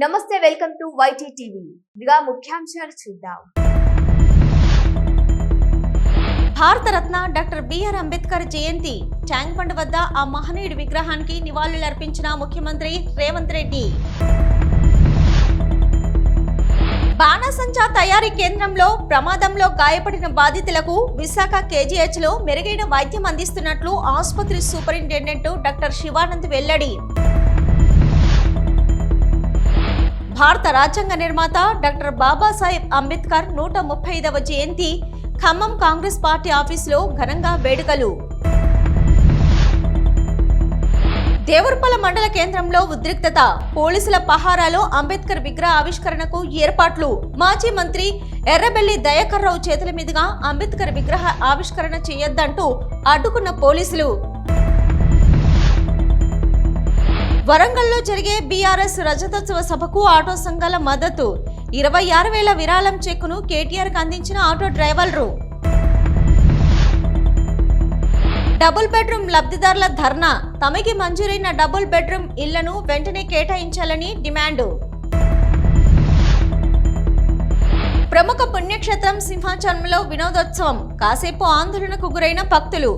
నమస్తే, welcome to YT TV. ఇదిగా ముఖ్యాంశాలు చూద్దాం. భారతరత్న డాక్టర్ బిఆర్ అంబేద్కర్ జయంతి. ట్యాంక్ బండ్ వద్ద ఆ మహనీయుడి విగ్రహానికి నివాళులర్పించిన ముఖ్యమంత్రి రేవంత్ రెడ్డి. బాణసంచా తయారీ కేంద్రంలో ప్రమాదంలో గాయపడిన బాధితులకు విశాఖ కేజీహెచ్ లో మెరుగైన వైద్యం అందిస్తున్నట్లు ఆసుపత్రి సూపరింటెండెంట్ డాక్టర్ శివానంద్ వెల్లడి. భారత రాజ్యాంగ నిర్మాత డాక్టర్ బాబాసాహెబ్ అంబేద్కర్ 135వ జయంతి. ఖమ్మం కాంగ్రెస్ పార్టీ ఆఫీసులో ఘనంగా వేడుకలు. దేవరపల్లి మండల కేంద్రంలో ఉద్రిక్తత. పోలీసుల పహారాలో అంబేద్కర్ విగ్రహ ఆవిష్కరణకు ఏర్పాట్లు. మాజీ మంత్రి ఎర్రబెల్లి దయాకర్ రావు చేతుల మీదుగా అంబేద్కర్ విగ్రహ ఆవిష్కరణ చేయొద్దంటూ అడ్డుకున్న పోలీసులు. వరంగల్లో జరిగే బీఆర్ఎస్ రజతోత్సవ సభకు ఆటో సంఘాల మద్దతు. 26,000 విరాళం చెక్కును కేటీఆర్కు అందించిన ఆటో డ్రైవర్లు. డబుల్ బెడ్రూమ్ లబ్ధిదారుల ధర్నా. తమకి మంజూరైన డబుల్ బెడ్రూమ్ ఇళ్లను వెంటనే కేటాయించాలని డిమాండు. ప్రముఖ పుణ్యక్షేత్రం సింహాచలంలో వినోదోత్సవం. కాసేపు ఆందోళనకు గురైన భక్తులు.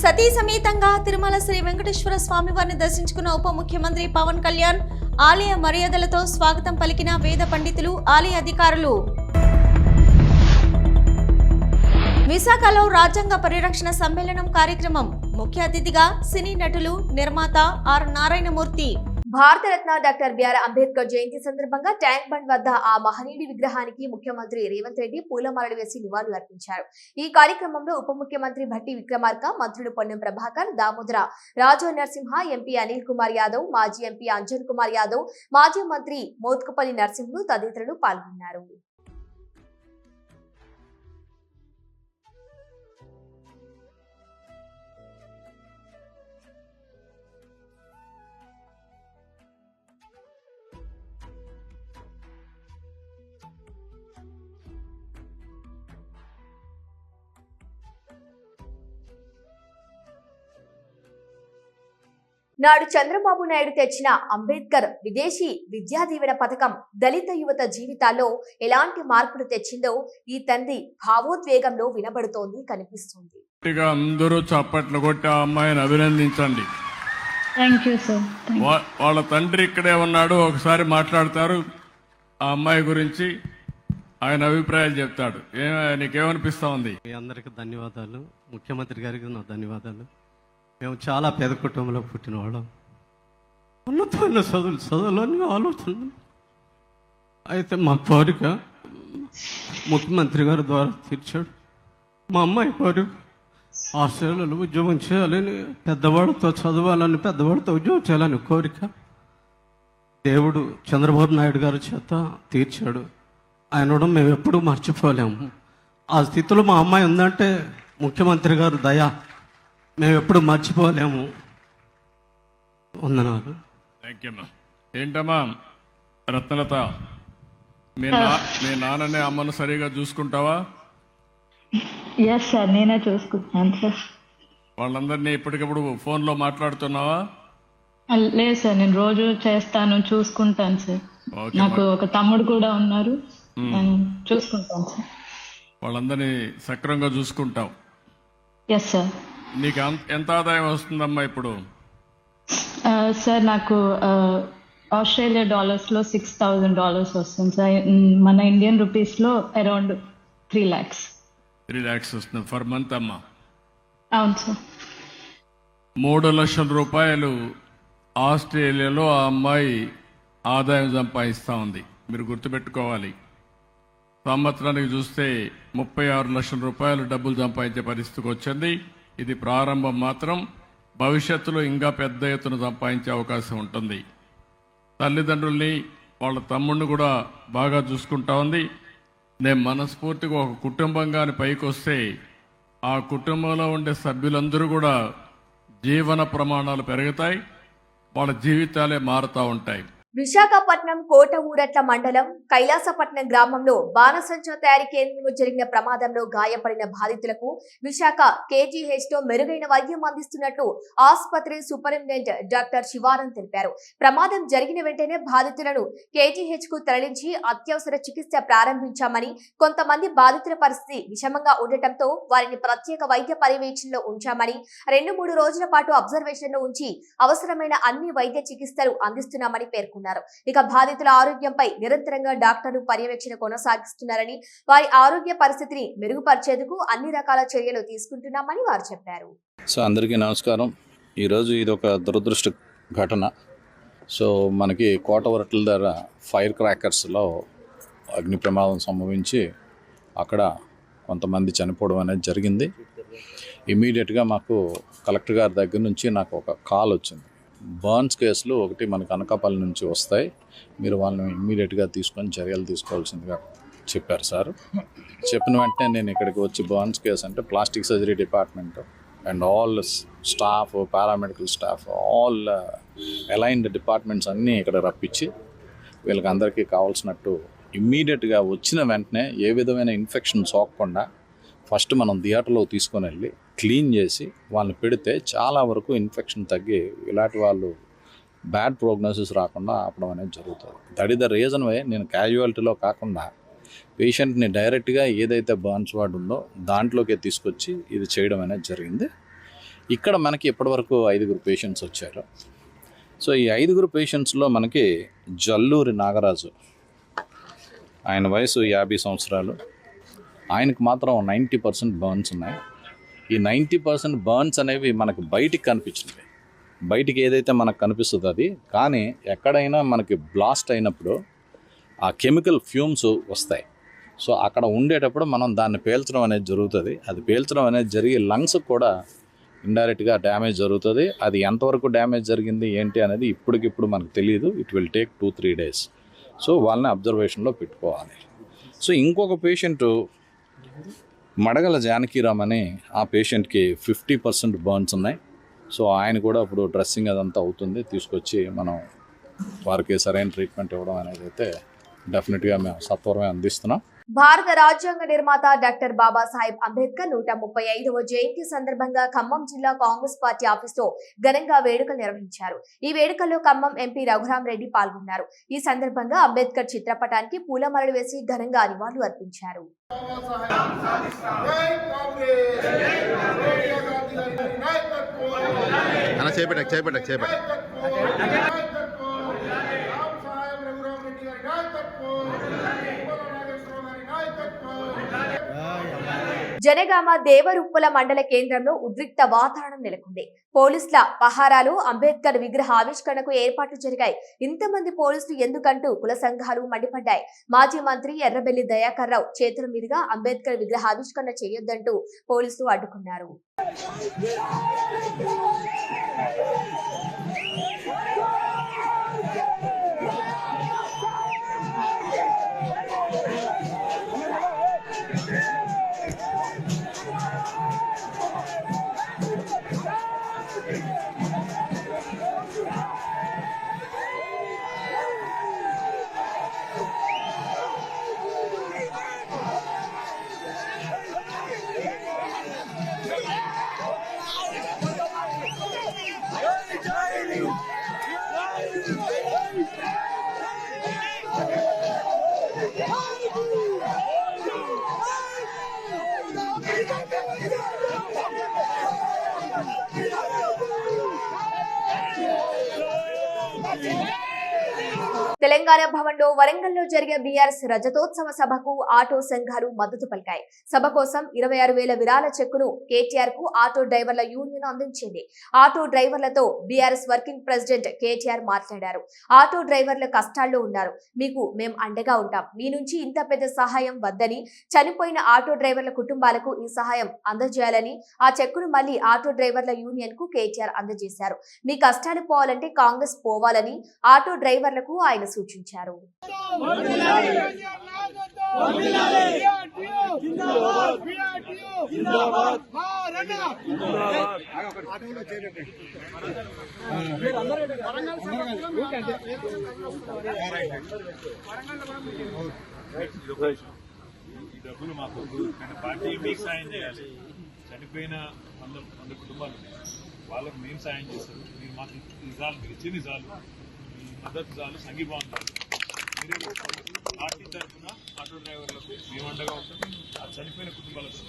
సతీ సమేతంగా తిరుమల శ్రీ వెంకటేశ్వర స్వామి వారిని దర్శించుకున్న ఉప ముఖ్యమంత్రి పవన్ కళ్యాణ్. ఆలయ మర్యాదలతో స్వాగతం పలికిన వేద పండితులు, ఆలయ అధికారులు. విశాఖలో రాజ్యాంగ పరిరక్షణ సమ్మేళనం కార్యక్రమం. ముఖ్య అతిథిగా సినీ నటులు, నిర్మాత R Narayanamurthy. Bharat Ratna doctor BR Ambedkar జయంతి సందర్భంగా ట్యాంక్ బండ్ వద్ద ఆ మహనీయుడి విగ్రహానికి ముఖ్యమంత్రి రేవంత్ రెడ్డి పూలమాలలు వేసి నివాళులు అర్పించారు. ఈ కార్యక్రమంలో ఉప ముఖ్యమంత్రి భట్టి విక్రమార్క, మంత్రులు పొన్నం ప్రభాకర్, దామోదర రాజు నరసింహ, ఎంపీ అనిల్ కుమార్ యాదవ్, మాజీ ఎంపీ అంజన్ కుమార్ యాదవ్, మాజీ మంత్రి మోత్కుపల్లి నరసింహులు తదితరులు పాల్గొన్నారు. నాడు చంద్రబాబు నాయుడు తెచ్చిన అంబేద్కర్ విదేశీ విద్యా దీవెన పథకం దళిత యువత జీవితాల్లో ఎలాంటి మార్పులు తెచ్చిందో ఈ తండ్రి భావోద్వేగంలో వినబడుతోంది, కనిపిస్తుంది. అందరూ చప్పట్లు కొట్టి ఆ అమ్మాయిని అభినందించండి. వాళ్ళ తండ్రి ఇక్కడే ఉన్నాడు, ఒకసారి మాట్లాడతారు. ఆ అమ్మాయి గురించి ఆయన అభిప్రాయాలు చెప్తాడు. నీకేమనిపిస్తా ఉంది? మీ అందరికి ధన్యవాదాలు. ముఖ్యమంత్రి గారికి నా ధన్యవాదాలు. మేము చాలా పేద కుటుంబంలో పుట్టినవాళ్ళం. ఉన్నతమైన చదువులోని ఆలోచన అయితే మా కోరిక ముఖ్యమంత్రి గారి ద్వారా తీర్చాడు. మా అమ్మాయి కోరిక ఆస్ట్రేలియాలో ఉద్యోగం చేయాలని, పెద్దవాడితో చదవాలని, పెద్దవాడితో ఉద్యోగం చేయాలని కోరిక దేవుడు చంద్రబాబు నాయుడు గారి చేత తీర్చాడు. ఆయన మేము ఎప్పుడూ మర్చిపోలేము. ఆ స్థితిలో మా అమ్మాయి ఉందంటే ముఖ్యమంత్రి గారు దయ మేము ఎప్పుడు మర్చిపోలేము. వందనాలు. థ్యాంక్ యూ అమ్మా. ఏంటమ్మా రత్నలత, మీ నాన్ననే అమ్మను సరిగా చూసుకుంటావా? ఎస్ సార్, నేనే చూసుకుంటున్నాను సార్. వాళ్ళందరినీ ఇప్పటికప్పుడు ఫోన్లో మాట్లాడుతున్నావా? లేదు సార్, నేను రోజు చేస్తాను, చూసుకుంటాను సార్. నాకు ఒక తమ్ముడు కూడా ఉన్నారు, నేను చూసుకుంటాను సార్. వాళ్ళందరినీ సక్రమంగా చూసుకుంటావు? Yes sir. నీకు ఎంత ఆదాయం వస్తుందమ్మా ఇప్పుడు? సార్ నాకు ఆస్ట్రేలియా డాలర్స్లో $6,000 వస్తుంది సార్. మన ఇండియన్ రూపీస్లో అరౌండ్ 3 lakhs. 3 lakhs వస్తుంది ఫర్ మంత్ అమ్మా? అవును సార్. 3 లక్షల రూపాయలు ఆస్ట్రేలియాలో ఆ అమ్మాయి ఆదాయం సంపాదిస్తూ ఉంది. మీరు గుర్తుపెట్టుకోవాలి. సంవత్సరానికి చూస్తే 36 లక్షల రూపాయలు డబ్బులు సంపాదించే పరిస్థితికి వచ్చింది. ఇది ప్రారంభం మాత్రం. భవిష్యత్తులో ఇంకా పెద్ద ఎత్తున సంపాదించే అవకాశం ఉంటుంది. తల్లిదండ్రుల్ని, వాళ్ళ తమ్ముడిని కూడా బాగా చూసుకుంటా ఉంది. నేను మనస్ఫూర్తిగా ఒక కుటుంబంగాని పైకి వస్తే ఆ కుటుంబంలో ఉండే సభ్యులందరూ కూడా జీవన ప్రమాణాలు పెరుగుతాయి, వాళ్ళ జీవితాలే మారుతూ ఉంటాయి. విశాఖపట్నం కోటఊరట్ల మండలం కైలాసపట్నం గ్రామంలో బాణసంచా తయారీ కేంద్రంలో జరిగిన ప్రమాదంలో గాయపడిన బాధితులకు విశాఖ KGH తో మెరుగైన వైద్యం అందిస్తున్నట్లు ఆసుపత్రి సూపరింటెండెంట్ డాక్టర్ శివానంద్ తెలిపారు. ప్రమాదం జరిగిన వెంటనే బాధితులను KGH కు తరలించి అత్యవసర చికిత్స ప్రారంభించామని, కొంతమంది బాధితుల పరిస్థితి విషమంగా ఉండటంతో వారిని ప్రత్యేక వైద్య పర్యవేక్షణలో ఉంచామని, 2-3 రోజుల పాటు అబ్జర్వేషన్ లో ఉంచి అవసరమైన అన్ని వైద్య చికిత్సలు అందిస్తున్నామని పేర్కొన్నారు. ఇక బాధితుల ఆరోగ్యంపై నిరంతరంగా డాక్టర్లు పర్యవేక్షణ కొనసాగిస్తున్నారని, వారి ఆరోగ్య పరిస్థితిని మెరుగుపరిచేందుకు అన్ని రకాల చర్యలు తీసుకుంటున్నామని వారు చెప్పారు. సో అందరికీ నమస్కారం. ఈరోజు ఇది ఒక దురదృష్ట ఘటన. సో మనకి కోటవరట్ల దగ్గర ఫైర్ క్రాకర్స్లో అగ్ని ప్రమాదం సంభవించి అక్కడ కొంతమంది చనిపోవడం అనేది జరిగింది. ఇమీడియట్గా మాకు కలెక్టర్ గారి దగ్గర నుంచి నాకు ఒక కాల్ వచ్చింది. బర్న్స్ కేసులు ఒకటి మనకు అనకాపల్లి నుంచి వస్తాయి, మీరు వాళ్ళని ఇమ్మీడియట్గా తీసుకొని చర్యలు తీసుకోవాల్సిందిగా చెప్పారు సార్. చెప్పిన వెంటనే నేను ఇక్కడికి వచ్చి బర్న్స్ కేసు అంటే plastic surgery department and all staff, paramedical staff, all aligned departments అన్నీ ఇక్కడ రప్పించి వీళ్ళకి అందరికీ కావాల్సినట్టు ఇమ్మీడియట్గా వచ్చిన వెంటనే ఏ విధమైన ఇన్ఫెక్షన్ సోకకుండా ఫస్ట్ మనం థియేటర్లో తీసుకొని వెళ్ళి క్లీన్ చేసి వాళ్ళని పెడితే చాలా వరకు ఇన్ఫెక్షన్ తగ్గి ఇలాంటి వాళ్ళు బ్యాడ్ ప్రోగ్నోసిస్ రాకుండా ఆపడం అనేది జరుగుతుంది. That is the reason why నేను క్యాజువాలిటీలో కాకుండా పేషెంట్ని డైరెక్ట్గా ఏదైతే బర్న్స్ వార్డ్ ఉందో దాంట్లోకి తీసుకొచ్చి ఇది చేయడం అనేది జరిగింది. ఇక్కడ మనకి ఇప్పటివరకు 5 పేషెంట్స్ వచ్చారు. సో ఈ 5 పేషెంట్స్లో మనకి జల్లూరి నాగరాజు, ఆయన వయసు 50 సంవత్సరాలు, ఆయనకు మాత్రం 90% బర్న్స్ ఉన్నాయి. ఈ 90% బర్న్స్ అనేవి మనకు బయటికి కనిపించినవి, బయటికి ఏదైతే మనకు కనిపిస్తుందో అది. కానీ ఎక్కడైనా మనకి బ్లాస్ట్ అయినప్పుడు ఆ కెమికల్ ఫ్యూమ్స్ వస్తాయి. సో అక్కడ ఉండేటప్పుడు మనం దాన్ని పేల్చడం అనేది జరుగుతుంది. అది పేల్చడం అనేది జరిగి లంగ్స్కి కూడా ఇండైరెక్ట్గా డ్యామేజ్ జరుగుతుంది. అది ఎంతవరకు డ్యామేజ్ జరిగింది ఏంటి అనేది ఇప్పటికిప్పుడు మనకు తెలియదు. It will take 2-3 days. So వాళ్ళని అబ్జర్వేషన్లో పెట్టుకోవాలి. సో ఇంకొక పేషెంటు మడగల జానకీరామ్ అని, ఆ పేషెంట్కి 50% బర్న్స్ ఉన్నాయి. సో ఆయన కూడా ఇప్పుడు డ్రెస్సింగ్ అదంతా అవుతుంది, తీసుకొచ్చి మనం వారికి సరైన ట్రీట్మెంట్ ఇవ్వడం అనేది అయితే డెఫినెట్గా మేము సత్వరమే అందిస్తున్నాం. భారత రాజ్యాంగ నిర్మాత డాక్టర్ బాబాసాహెబ్ అంబేద్కర్ 135వ జయంతి సందర్భంగా ఖమ్మం జిల్లా కాంగ్రెస్ పార్టీ ఆఫీసులో ఘనంగా వేడుకలు నిర్వహించారు. ఈ వేడుకల్లో ఖమ్మం ఎంపీ రఘురాం రెడ్డి పాల్గొన్నారు. ఈ సందర్భంగా అంబేద్కర్ చిత్రపటానికి పూలమాలలు వేసి ఘనంగా నివాళులు అర్పించారు. జనగామ దేవరుప్పల మండల కేంద్రంలో ఉద్రిక్త వాతావరణం నెలకొంది. పోలీసుల పహారాలో అంబేద్కర్ విగ్రహ ఆవిష్కరణకు ఏర్పాట్లు జరిగాయి. ఇంతమంది పోలీసులు ఎందుకంటూ కుల సంఘాలు మండిపడ్డాయి. మాజీ మంత్రి ఎర్రబెల్లి దయాకర్ రావు చేతుల మీదుగా అంబేద్కర్ విగ్రహ ఆవిష్కరణ చేయొద్దంటూ పోలీసులు అడ్డుకున్నారు. తెలంగాణ భవన్లో వరంగల్లో జరిగే బీఆర్ఎస్ రజతోత్సవ సభకు ఆటో సంఘాలు మద్దతు పలికాయి. సభ కోసం 26,000 విరాళ చెక్కును కేటీఆర్ కు ఆటో డ్రైవర్ల యూనియన్ అందించింది. ఆటో డ్రైవర్లతో బీఆర్ఎస్ వర్కింగ్ ప్రెసిడెంట్ కేటీఆర్ మాట్లాడారు. ఆటో డ్రైవర్ల కష్టాల్లో ఉన్నారు, మీకు మేం అండగా ఉంటాం, మీ నుంచి ఇంత పెద్ద సహాయం వద్దని, చనిపోయిన ఆటో డ్రైవర్ల కుటుంబాలకు ఈ సహాయం అందజేయాలని, ఆ చెక్కును మళ్లీ ఆటో డ్రైవర్ల యూనియన్ కు కేటీఆర్ అందజేశారు. మీ కష్టాలు పోవాలంటే కాంగ్రెస్ పోవాలని ఆటో డ్రైవర్లకు ఆయన సూచించారు. ఈ డబ్బులు మాకు కానీ పార్టీ మీకు సాయం చేయాలి. చనిపోయిన 100 కుటుంబాలు వాళ్ళకు మేము సాయం చేస్తాం. మీరు మాకు నిజాలు మీరు ఇచ్చిన నిజాలు మీ మద్దతు చాలు సంఘీభావం చాలు. మీరే పార్టీ తరఫున ఆటో డ్రైవర్లకు మేము అండగా ఉంటాం. ఆ చనిపోయిన కుటుంబాలకు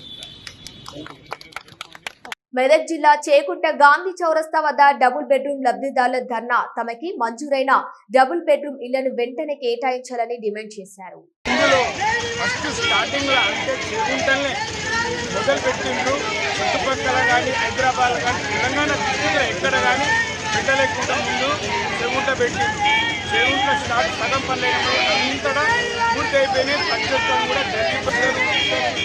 మెదక్ జిల్లా చేకుంట గాంధీ చౌరస్తా వద్ద డబుల్ బెడ్రూమ్ లబ్ధిదారుల ధర్నా తమకి మంజూరైన డబుల్ బెడ్రూమ్ ఇళ్లను వెంటనే కేటాయించాలని డిమాండ్ చేశారు. ఫస్ట్ స్టార్టింగ్ లో అంటే చేకుంటనే మొదలు పెట్టిండ్రు. చుట్టుపక్కల కానీ హైదరాబాద్ కానీ తెలంగాణ డిస్ట్రిక్ట్లో ఎక్కడ కానీ పెట్టలేకుండా ముందు చేకుంట పెట్టిండ్రు. చేకుంట స్టార్ట్ సగం పనులు అంతటా పూర్తి అయిపోయినాయి. పచ్చని కూడా జరిగిపోతారు అని.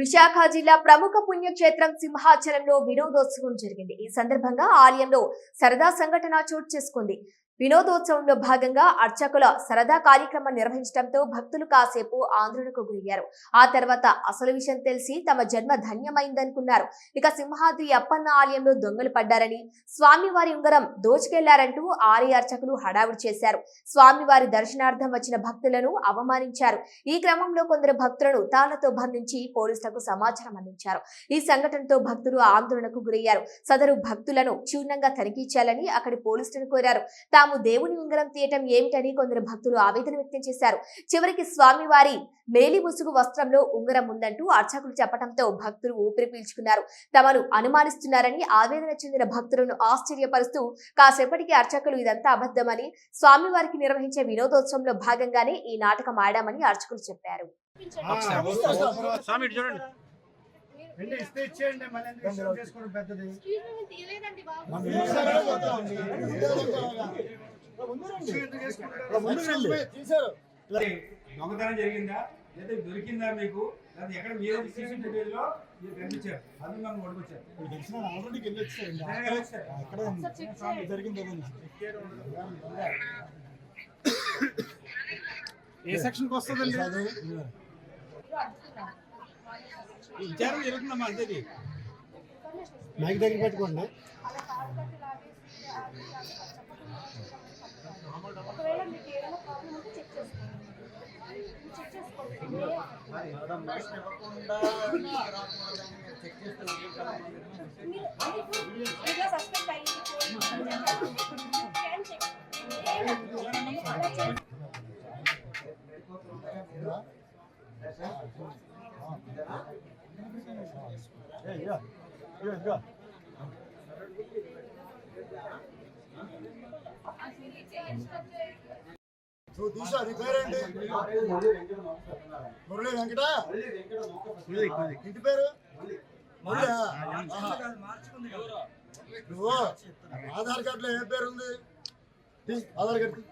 విశాఖ జిల్లా ప్రముఖ పుణ్యక్షేత్రం సింహాచలంలో వినోదోత్సవం జరిగింది. ఈ సందర్భంగా ఆలయంలో సరదా సంఘటన చోటు చేసుకుంది. వినోదోత్సవంలో భాగంగా అర్చకుల సరదా కార్యక్రమం నిర్వహించడంతో భక్తులు కాసేపు ఆందోళనకు గురయ్యారు. ఆ తర్వాత అసలు విషయం తెలిసి తమ జన్మ ధన్యమైందనుకున్నారు. ఇక సింహాద్రి అప్పన్న ఆలయంలో దొంగలు పడ్డారని, స్వామివారి ఉంగరం దోచుకెళ్లారంటూ ఆలయ అర్చకులు హడావుడి చేశారు. స్వామివారి దర్శనార్థం వచ్చిన భక్తులను అవమానించారు. ఈ క్రమంలో కొందరు భక్తులను తాళ్లతో బంధించి పోలీసులకు సమాచారం అందించారు. ఈ సంఘటనతో భక్తులు ఆందోళనకు గురయ్యారు. సదరు భక్తులను క్షుణ్ణంగా తనిఖీ చేయాలని అక్కడి పోలీసులను కోరారు. తాము దేవుని ఉంగరం తీయటం ఏమిటని కొందరు భక్తులు ఆవేదన వ్యక్తం చేశారు. చివరికి స్వామివారి మేలి ముసుగు వస్త్రంలో ఉంగరం ఉందంటూ అర్చకులు చెప్పడంతో భక్తులు ఊపిరి పీల్చుకున్నారు. తమను అనుమానిస్తున్నారని ఆవేదన చెందిన భక్తులను ఆశ్చర్యపరుస్తూ కాసేపటికి అర్చకులు ఇదంతా అబద్ధమని, స్వామివారికి నిర్వహించే వినోదోత్సవంలో భాగంగానే ఈ నాటకం ఆడామని అర్చకులు చెప్పారు. దొంగతనం జరిగిందా లేదా దొరికిందా మీకు? ఎక్కడ మీరు సీసీటీవీలో మీరు కనిపించారు అది మనం పడుకొచ్చారు. ఏ సెక్షన్కి వస్తుందండి? విచారణ జరుగుతుందమ్మా అంతేది. మైక్ దగ్గర పెట్టుకోండి. చూసా నీ పేరేంటి? మురళి వెంకట. ఇంటి పేరు మురళి. నువ్వు ఆధార్ కార్డులో ఏ పేరు ఉంది? ఆధార్ కార్డు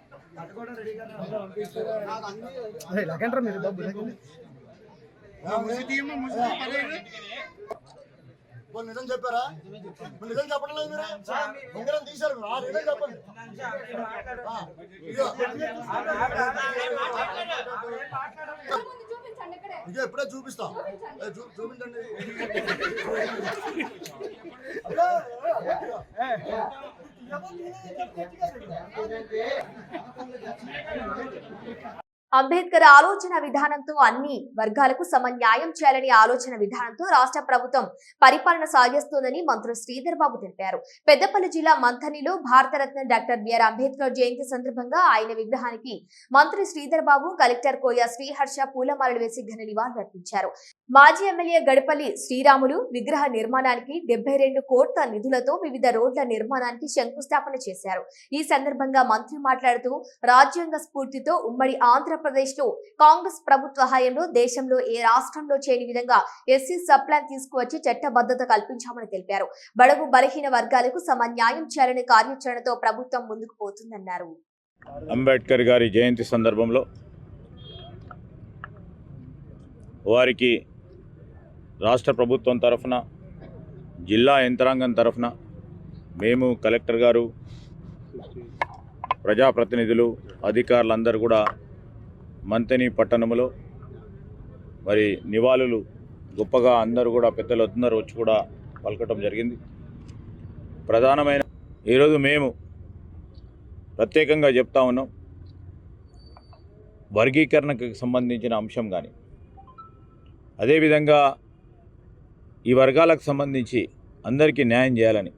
నిజం చెప్పారా? నిజం చెప్పడం లేదు. మీరు ఉంగరం తీశారు. నిజం చెప్పండి. ఇక ఎప్పుడే చూపిస్తాం. చూపించండి. అంబేద్కర్ ఆలోచన విధానంతో అన్ని వర్గాలకు సమన్యాయం చేయాలని ఆలోచన విధానంతో రాష్ట్ర ప్రభుత్వం పరిపాలన సాగిస్తోందని మంత్రి శ్రీధర్ బాబు తెలిపారు. పెద్దపల్లి జిల్లా మంథనిలో భారతరత్న డాక్టర్ బిఆర్ అంబేద్కర్ జయంతి సందర్భంగా ఆయన విగ్రహానికి మంత్రి శ్రీధర్ బాబు, కలెక్టర్ కోయ శ్రీహర్ష పూలమాలలు వేసి ఘన నివాళులర్పించారు. మాజీ ఎమ్మెల్యే గడపల్లి శ్రీరాములు విగ్రహ నిర్మాణానికి 72 కోట్ల నిధులతో వివిధ రోడ్ల నిర్మాణానికి శంకుస్థాపన చేశారు. ఈ సందర్భంగా మంత్రి మాట్లాడుతూ రాజ్యాంగ స్ఫూర్తితో ఉమ్మడి ఆంధ్రప్రదేశ్ లో కాంగ్రెస్ ప్రభుత్వ హయాంలో దేశంలో ఏ రాష్ట్రంలో చేయని విధంగా ఎస్సీ సబ్ ప్లాన్ తీసుకువచ్చి చట్టబద్ధత కల్పించామని తెలిపారు. బడుగు బలహీన వర్గాలకు సమన్యాయం చేయాలనే కార్యాచరణతో ప్రభుత్వం ముందుకు పోతుందన్నారు. అంబేద్కర్ గారి జయంతి సందర్భంలో వారికి రాష్ట్ర ప్రభుత్వం తరఫున, జిల్లా యంత్రాంగం తరఫున మేము, కలెక్టర్ గారు, ప్రజాప్రతినిధులు అధికారులందరూ కూడా మంతని పట్టణంలో మరి నివాళులు గొప్పగా అందరూ కూడా పెద్దలందరూ వచ్చి కూడా పలకటం జరిగింది. ప్రధానమైన ఈరోజు మేము ప్రత్యేకంగా చెప్తా ఉన్నాం, వర్గీకరణకు సంబంధించిన అంశం కానీ అదేవిధంగా ఈ వర్గాలకు సంబంధించి అందరికీ న్యాయం చేయాలని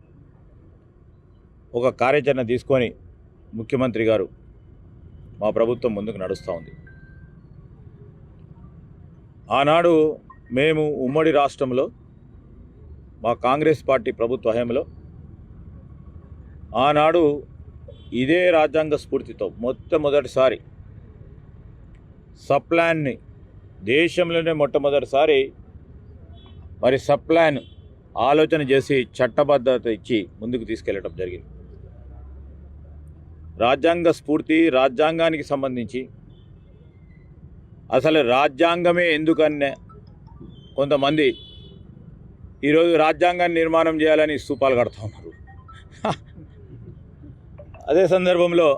ఒక కార్యాచరణ తీసుకొని ముఖ్యమంత్రి గారు మా ప్రభుత్వం ముందుకు నడుస్తూ ఉంది. ఆనాడు మేము ఉమ్మడి రాష్ట్రంలో మా కాంగ్రెస్ పార్టీ ప్రభుత్వ హయాంలో ఆనాడు ఇదే రాజ్యాంగ స్ఫూర్తితో మొట్టమొదటిసారి సప్లాన్ని దేశంలోనే మొట్టమొదటిసారి మరి సప్లాన్ ఆలోచన చేసి చట్టబద్ధత ఇచ్చి ముందుకు తీసుకెళ్ళటం జరిగింది. రాజ్యాంగ స్ఫూర్తి రాజ్యాంగానికి సంబంధించి అసలు రాజ్యాంగమే ఎందుకనే కొంతమంది ఈరోజు రాజ్యాంగాన్ని నిర్మాణం చేయాలని స్తూపాలు కడుతూ ఉన్నారు. అదే సందర్భంలో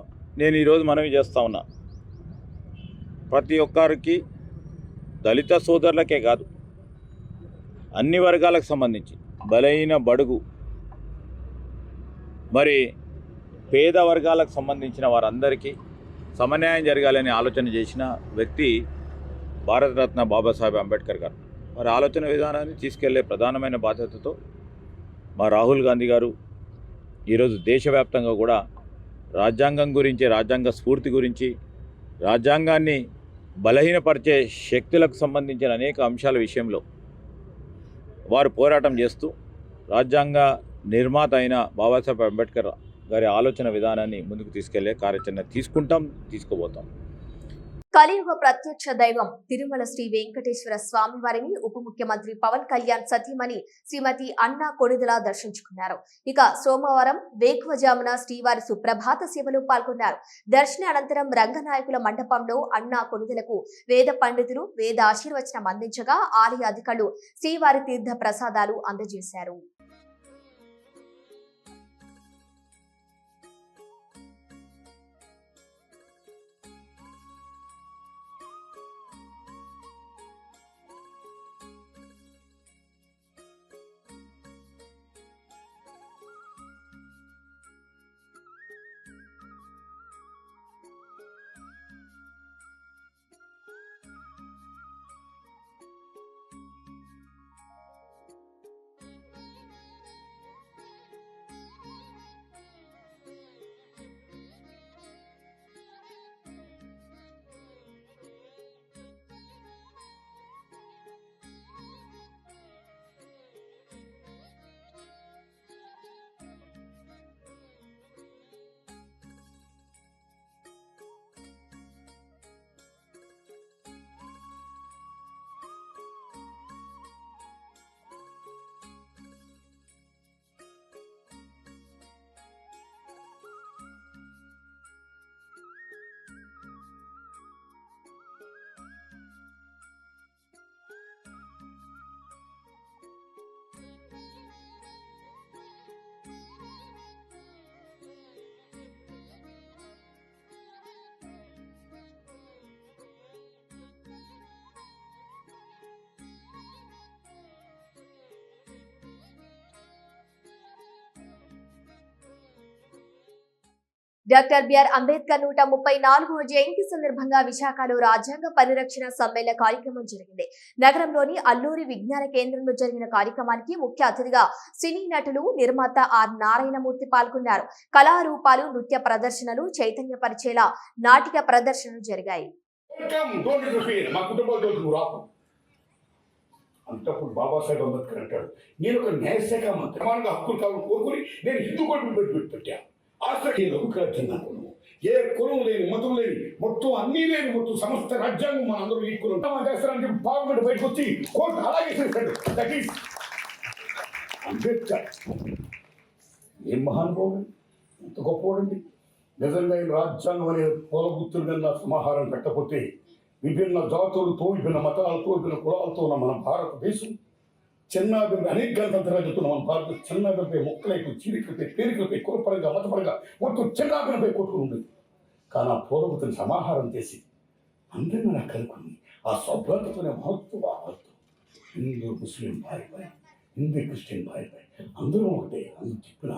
నేను ఈరోజు మనవి చేస్తూ ఉన్నా, ప్రతి ఒక్కరికి దళిత సోదరులకే కాదు అన్ని వర్గాలకు సంబంధించి బలైన బడుగు మరి పేద వర్గాలకు సంబంధించిన వారందరికీ సమన్యాయం జరగాలని ఆలోచన చేసిన వ్యక్తి భారతరత్న బాబాసాహెబ్ అంబేద్కర్ గారు. వారి ఆలోచన విధానాన్ని తీసుకెళ్లే ప్రధానమైన బాధ్యతతో మా రాహుల్ గాంధీ గారు ఈరోజు దేశవ్యాప్తంగా కూడా రాజ్యాంగం గురించి, రాజ్యాంగ స్ఫూర్తి గురించి, రాజ్యాంగాన్ని బలహీనపరిచే శక్తులకు సంబంధించిన అనేక అంశాల విషయంలో వారు పోరాటం చేస్తూ రాజ్యాంగ నిర్మాత అయిన బాబాసాహెబ్ అంబేద్కర్ గారి ఆలోచన విధానాన్ని ముందుకు తీసుకెళ్లే కార్యాచరణ తీసుకోబోతాం. కలియుగ ప్రత్యక్ష దైవం తిరుమల శ్రీ వెంకటేశ్వర స్వామి వారిని ఉప ముఖ్యమంత్రి పవన్ కళ్యాణ్ సతీమణి శ్రీమతి అన్నా కొణిదెల దర్శించుకున్నారు. ఇక సోమవారం వేకువజామున శ్రీవారి సుప్రభాత సేవలో పాల్గొన్నారు. దర్శన అనంతరం రంగనాయకుల మండపంలో అన్నా కొణిదెలకు వేద పండితులు వేద ఆశీర్వచనం అందించగా ఆలయ అధికారులు శ్రీవారి తీర్థ ప్రసాదాలు అందజేశారు. డాక్టర్ బిఆర్ అంబేద్కర్ 134వ జయంతి సందర్భంగా విశాఖలో రాజ్యాంగ పరిరక్షణ సమ్మేళన కార్యక్రమం జరిగింది. నగరంలోని అల్లూరి విజ్ఞాన కేంద్రంలో జరిగిన కార్యక్రమానికి ముఖ్య అతిథిగా సినీ నటులు, నిర్మాత ఆర్ నారాయణమూర్తి పాల్గొన్నారు. కళారూపాలు, నృత్య ప్రదర్శనలు, చైతన్యపరిచేలా నాటిక ప్రదర్శనలు జరిగాయి. అంతప్పుడు బాబాసాహెబ్ అంబేద్కర్ అంటాడు, నేను ఒక న్యాయశాఖ మంత్రి, సమానంగా హక్కులు కావాలని కోరుకుని నేను హిందూ కోర్టును పెట్టా. రాజ్యాంగం ఏ కులం లేని, మతం లేని, మొత్తం అన్నీ లేని, మొత్తం సమస్త రాజ్యాంగం మన అందరూ ఈ కులం చేస్తారని చెప్పి పార్లమెంట్ బయటకు వచ్చి కోర్టు అలాగే చేశాడు. That is Ambedkar. ఏం మహానుభావుడు, ఎంత గొప్పవాడండి. నిజంగా ఈ రాజ్యాంగం అనే పొలగుత్తుల మీద సమాహారం పెట్టకపోతే విభిన్న జాతులతో, విభిన్న మతాలతో, విభిన్న కులాలతో ఉన్న మన భారతదేశం చిన్నాభివృద్ధి అనేక గణతంత్రాలు చెప్తున్న మన భారతదేశం చిన్నాభివృద్ధి మొక్కలైపు, చీరికలపై, పేరికలపై, కులపరంగా, మతపరంగా మొత్తం చిన్నాభివృద్ధి కొట్టుకుని ఉంది. కానీ ఆ పూర్వతను సమాహారం చేసి అందరినీ నాకు కలుపుకుంది. ఆ సౌభ్రతతోనే మహత్వం. హిందూ ముస్లిం భాయ్ హిందూ క్రిస్టియన్ భాయ్ అందరూ ఒకటే అని చెప్పిన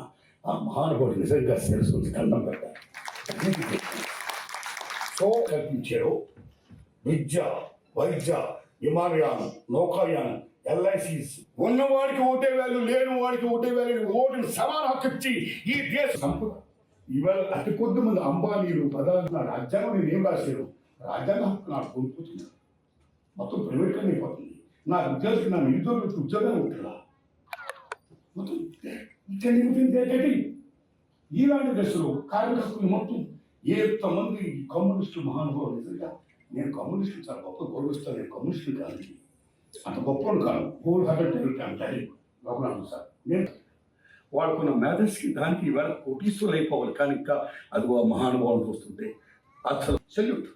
ఆ మహానుభావుడు నిజంగా శిరస్సు దండం పెట్టారు. సో కల్పించారు. విద్య, వైద్య, విమానయానం, నౌకాయానం, ఎల్ఐసిస్ ఉన్నవాడికి ఓటే వాల్యూ, లేని వాడికి ఓటే వాల్యూ, ఓటుని సమాన హక్కు ఇచ్చి ఈ దేశ సంపద ఇవాళ అతి కొద్ది మంది అంబానీలు ప్రధాన రాజ్యాంగం నేను ఏం రాశారు, రాజ్యాంగ హక్కు నాకు కోల్పోతున్నారు. మొత్తం ప్రైవేట్గా అయిపోతుంది. నా విద్యార్థులు, నా నిరుద్యోగులకు ఉద్యోగాలు ఉంటుందా మొత్తం ఈనాటి దశలో కార్మిక హక్కులు మొత్తం ఎంతమంది కమ్యూనిస్టు మహానుభావులు. నిజంగా నేను కమ్యూనిస్టులు చాలా గొప్ప గౌరవిస్తాను. నేను కమ్యూనిస్టులు కాదు, అంత గొప్పను కాదు. హోల్ హార్టెడ్ అంటారు రఘునాథ్ సార్. నేను వాడుకున్న మేధస్కి దానికి ఇవాళ కోటీశ్వరులు అయిపోవాలి. కానీ ఇంకా అది మహానుభావులు చూస్తుంటే అసలు సెల్యూట్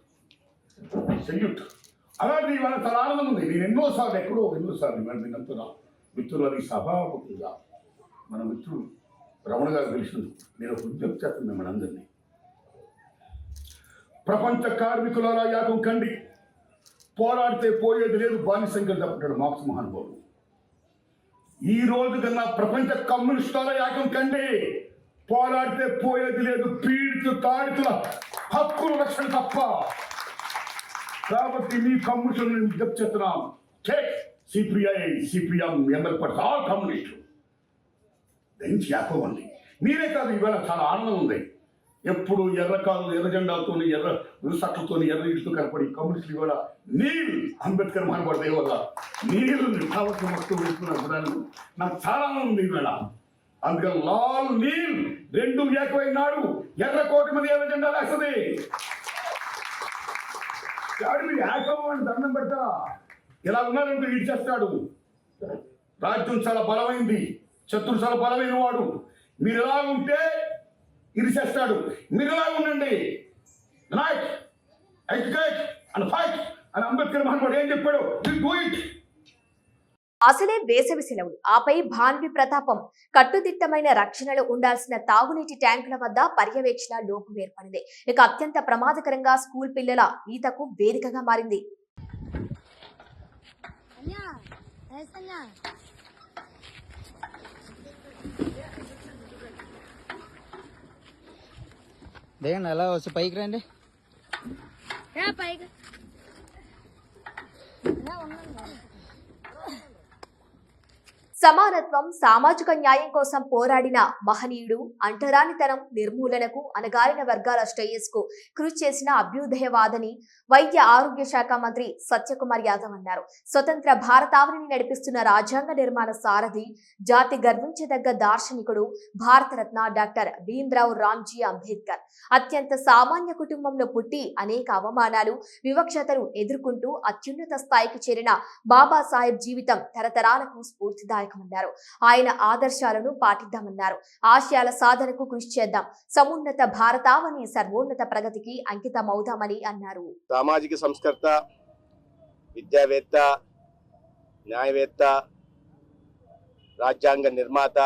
అలాంటి ఇవాళ చాలా ఆనందం ఉంది. నేను ఎన్నోసార్లు నేను నమ్ముతున్నా మిత్రులని సభాపతిగా మన మిత్రుడు రమణ గారు తెలిసినందుకు నేను ఒక విజ్ఞప్తి చేస్తాను మిమ్మల్ని అందరినీ. ప్రపంచ కార్మికులారా యాగం కండి, పోరాడితే పోయేది లేదు, బానిసంగా తప్పుతాడు మార్క్స్ మహానుభావుడు. ఈ రోజు కన్నా ప్రపంచ కమ్యూనిస్టుల యాగం కండి, పోరాడితే పోయేది లేదు, తాడితుల హక్కుల రక్షణ తప్ప. కాబట్టి మీ కమ్యూనిస్టులను విజ్ఞప్తి చేస్తున్నాం. సిపిఐ, సిపిఎం, ఎంఎల్ ఆల్ కమ్యూనిస్టులు దయించి యాకోవండి. మీరే కాదు, ఇవాళ చాలా ఆనందం ఉంది. ఎప్పుడు ఎర్ర జెండాలతో, ఎర్ర సట్లతో, ఎర్ర ఇటుతో కనపడి కమ్యూనిస్టులు ఇవాళ నీల్ అంబేద్కర్ మహానుభావుడు వల్ల నీళ్ళు కావలసిన వస్తువు వేసుకున్న నాకు చాలా ఆనందం ఉంది ఇవాళ. అందుకని లాల్ నీల్ రెండు ఏకమైనాడు, ఎర్ర కోటి మంది ఎర్ర జెండా వేస్తుంది. మీరు ఏకమని దండం పెడతా ఇలా ఉన్నారంటే ఇచ్చేస్తాడు. రాజ్యం చాలా బలమైంది, శత్రువు చాలా బలమైన వాడు. మీరు ఎలా ఉంటే ఇరిచేస్తాడు. మీరు ఎలా ఉండండి, రైట్, ఎడ్యుకేట్ అండ్ ఫైట్ అని అంబేద్కర్ మహానుభావుడు ఏం చెప్పాడు, డూ ఇట్. అసలే వేసవి సెలవులు, ఆపై భాన్వి ప్రతాపం. కట్టుదిట్టమైన రక్షణలో ఉండాల్సిన తాగునీటి ట్యాంకుల వద్ద పర్యవేక్షణ లోపం ఏర్పడింది. ఇక అత్యంత ప్రమాదకరంగా స్కూల్ పిల్లల ఈతకు వేదికగా మారింది. దేగండి అలా వచ్చి పైకి రండి. సమానత్వం, సామాజిక న్యాయం కోసం పోరాడిన మహనీయుడు, అంటరానితనం నిర్మూలనకు, అణగారిన వర్గాల శ్రేయస్కు కృషి చేసిన అభ్యుదయవాదని వైద్య ఆరోగ్య శాఖ మంత్రి సత్యకుమార్ యాదవ్ అన్నారు. స్వతంత్ర భారతావనిని నడిపిస్తున్న రాజ్యాంగ నిర్మాణ సారథి, జాతి గర్వించదగ్గ దార్శనికుడు, భారతరత్న డాక్టర్ భీమ్రావ్ రామ్జీ అంబేద్కర్. అత్యంత సామాన్య కుటుంబంలో పుట్టి అనేక అవమానాలు, వివక్షతను ఎదుర్కొంటూ అత్యున్నత స్థాయికి చేరిన బాబాసాహెబ్ జీవితం తరతరాలకు స్ఫూర్తిదాయకం. ఆయన ఆదర్శాలను పాటిద్దామన్నారు. ఆశయాల సాధనకు కృషి చేద్దాం. సమున్నత భారతావని సర్వోన్నత ప్రగతికి అంకితమవుదామని అన్నారు. సామాజిక సంస్కర్త, విద్యావేత్త, న్యాయవేత్త, రాజ్యాంగ నిర్మాత,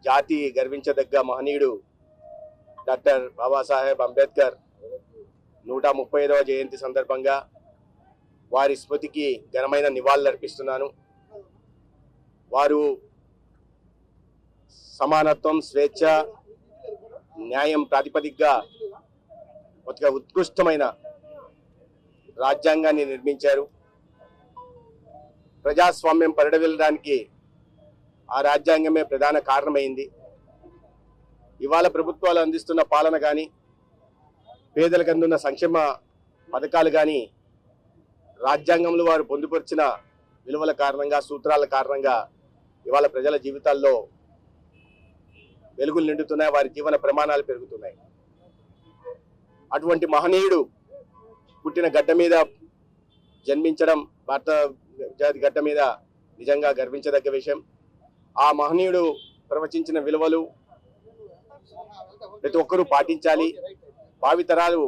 జాతి గర్వించదగ్గ మహనీయుడు డాక్టర్ బాబాసాహెబ్ అంబేద్కర్ 135వ జయంతి సందర్భంగా వారి స్మృతికి ఘనమైన నివాళులర్పిస్తున్నాను. వారు సమానత్వం, స్వేచ్ఛ, న్యాయం ప్రాతిపదికగా ఒక ఉత్కృష్టమైన రాజ్యాంగాన్ని నిర్మించారు. ప్రజాస్వామ్యం పరిడవిల్లడానికి ఆ రాజ్యాంగమే ప్రధాన కారణమైంది. ఇవాళ ప్రభుత్వాలు అందిస్తున్న పాలన కానీ, పేదలకు అందున్న సంక్షేమ పథకాలు కానీ రాజ్యాంగంలో వారు పొందుపరిచిన విలువల కారణంగా, సూత్రాల కారణంగా ఇవాళ ప్రజల జీవితాల్లో వెలుగులు నిండుతున్నాయి, వారి జీవన ప్రమాణాలు పెరుగుతున్నాయి. అటువంటి మహనీయుడు పుట్టిన గడ్డ మీద జన్మించడం భారత జాతి గడ్డ మీద నిజంగా గర్వించదగ్గ విషయం. ఆ మహనీయుడు ప్రవచించిన విలువలు ప్రతి ఒక్కరూ పాటించాలి. భావితరాలు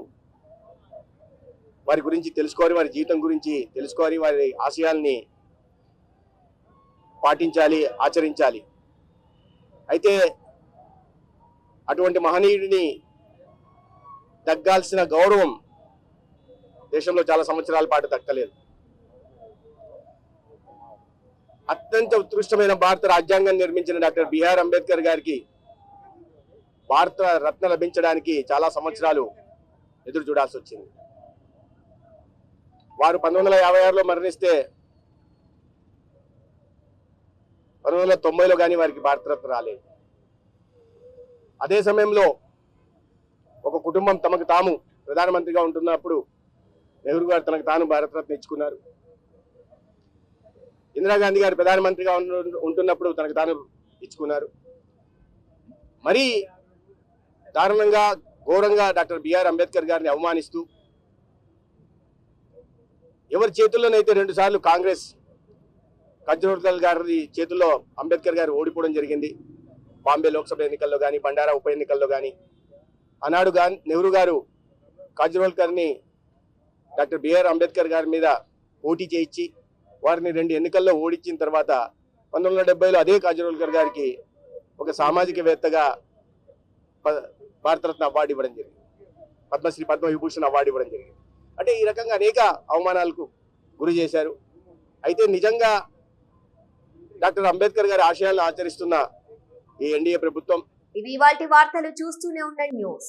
వారి గురించి తెలుసుకోవాలి, వారి జీవితం గురించి తెలుసుకోవాలి, వారి ఆశయాల్ని పాటించాలి, ఆచరించాలి. అయితే అటువంటి మహనీయుడిని దక్కాల్సిన గౌరవం దేశంలో చాలా సంవత్సరాల పాటు దక్కలేదు. అత్యంత ఉత్కృష్టమైన భారత రాజ్యాంగం నిర్మించిన డాక్టర్ బిఆర్ అంబేద్కర్ గారికి భారత రత్న లభించడానికి చాలా సంవత్సరాలు ఎదురు చూడాల్సి వచ్చింది. వారు 1956లో మరణిస్తే 1990లో కానీ వారికి భారతరత్న రాలేదు. అదే సమయంలో ఒక కుటుంబం తమకు తాము ప్రధానమంత్రిగా ఉంటున్నప్పుడు నెహ్రూ గారు తనకు తాను భారతరత్న ఇచ్చుకున్నారు. ఇందిరాగాంధీ గారు ప్రధానమంత్రిగా ఉంటున్నప్పుడు తనకు తాను ఇచ్చుకున్నారు. మరీ దారుణంగా ఘోరంగా డాక్టర్ బిఆర్ అంబేద్కర్ గారిని అవమానిస్తూ ఎవరి చేతుల్లోనైతే 2 సార్లు కాంగ్రెస్ కాజ్రోల్కర్ గారి చేతుల్లో అంబేద్కర్ గారు ఓడిపోవడం జరిగింది. బాంబే లోక్సభ ఎన్నికల్లో కానీ బండారా ఉప ఎన్నికల్లో కానీ ఆనాడు నెహ్రూ గారు కాజ్రోల్కర్ని డాక్టర్ బిఆర్ అంబేద్కర్ గారి మీద పోటీ చేయించి వారిని 2 ఎన్నికల్లో ఓడించిన తర్వాత 1970లో అదే కాజ్రోల్కర్ గారికి ఒక సామాజికవేత్తగా భారతరత్న అవార్డు ఇవ్వడం జరిగింది. పద్మశ్రీ పద్మవిభూషణ్ అవార్డు ఇవ్వడం జరిగింది. అంటే ఈ రకంగా అనేక అవమానాలకు గురి చేశారు. అయితే నిజంగా డాక్టర్ అంబేద్కర్ గారి ఆశయాలను ఆచరిస్తున్న ఈ ఎన్డీఏ ప్రభుత్వం ఇవి ఇవాల్టి వార్తలు. చూస్తూనే ఉండండి న్యూస్.